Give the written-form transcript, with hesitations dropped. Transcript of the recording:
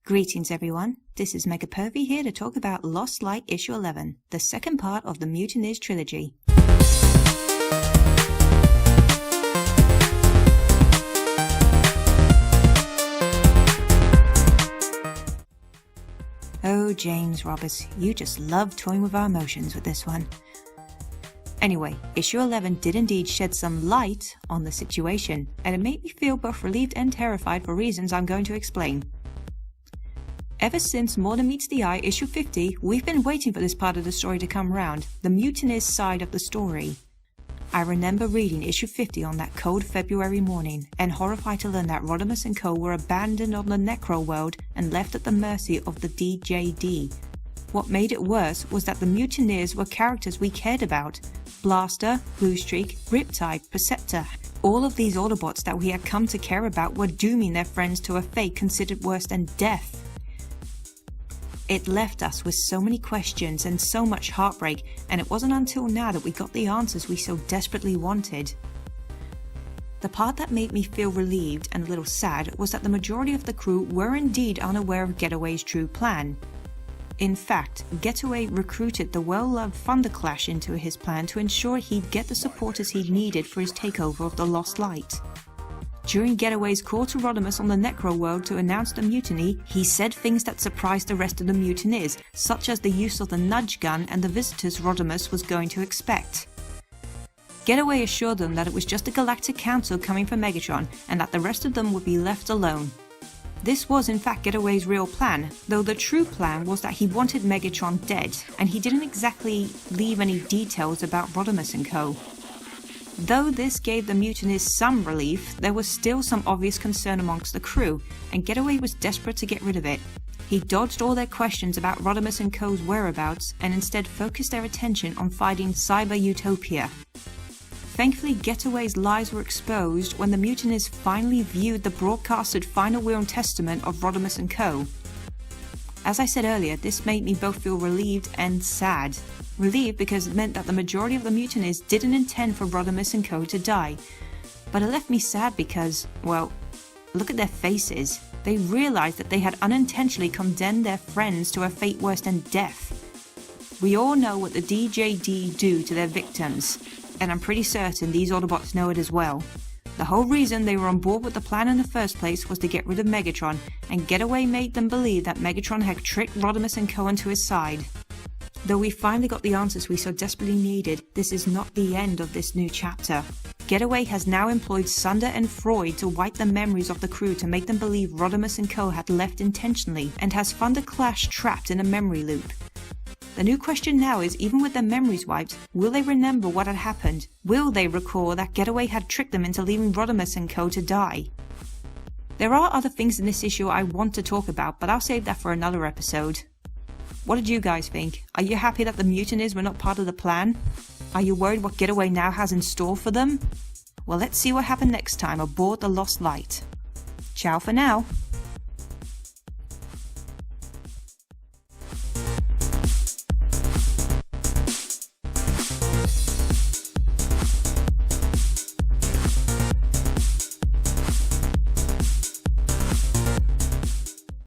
Greetings everyone, this is MegaPurrV here to talk about Lost Light Issue 11, the second part of the Mutineers trilogy. Oh James Roberts, you just love toying with our emotions with this one. Anyway, issue 11 did indeed shed some light on the situation, and it made me feel both relieved and terrified for reasons I'm going to explain. Ever since More Than Meets the Eye issue 50, we've been waiting for this part of the story to come round, the Mutineers side of the story. I remember reading issue 50 on that cold February morning, and horrified to learn that Rodimus and co were abandoned on the Necro world and left at the mercy of the DJD. What made it worse was that the Mutineers were characters we cared about. Blaster, Bluestreak, Riptide, Perceptor. All of these Autobots that we had come to care about were dooming their friends to a fate considered worse than death. It left us with so many questions and so much heartbreak, and it wasn't until now that we got the answers we so desperately wanted. The part that made me feel relieved and a little sad was that the majority of the crew were indeed unaware of Getaway's true plan. In fact, Getaway recruited the well-loved Thunderclash into his plan to ensure he'd get the supporters he needed for his takeover of the Lost Light. During Getaway's call to Rodimus on the Necro world to announce the mutiny, he said things that surprised the rest of the Mutineers, such as the use of the nudge gun and the visitors Rodimus was going to expect. Getaway assured them that it was just a galactic council coming for Megatron, and that the rest of them would be left alone. This was in fact Getaway's real plan, though the true plan was that he wanted Megatron dead, and he didn't exactly leave any details about Rodimus and co. Though this gave the Mutineers some relief, there was still some obvious concern amongst the crew, and Getaway was desperate to get rid of it. He dodged all their questions about Rodimus and co.'s whereabouts, and instead focused their attention on fighting Cyber Utopia. Thankfully, Getaway's lies were exposed when the Mutineers finally viewed the broadcasted final will and testament of Rodimus and co. As I said earlier, this made me both feel relieved and sad. Relieved because it meant that the majority of the Mutineers didn't intend for Rodimus and co to die. But it left me sad because, well, look at their faces. They realized that they had unintentionally condemned their friends to a fate worse than death. We all know what the DJD do to their victims, and I'm pretty certain these Autobots know it as well. The whole reason they were on board with the plan in the first place was to get rid of Megatron, and Getaway made them believe that Megatron had tricked Rodimus and co onto his side. Though we finally got the answers we so desperately needed, this is not the end of this new chapter. Getaway has now employed Sunder and Freud to wipe the memories of the crew to make them believe Rodimus and co had left intentionally, and has Thunderclash trapped in a memory loop. The new question now is, even with their memories wiped, will they remember what had happened? Will they recall that Getaway had tricked them into leaving Rodimus and co to die? There are other things in this issue I want to talk about, but I'll save that for another episode. What did you guys think? Are you happy that the Mutineers were not part of the plan? Are you worried what Getaway now has in store for them? Well, let's see what happens next time aboard the Lost Light. Ciao for now.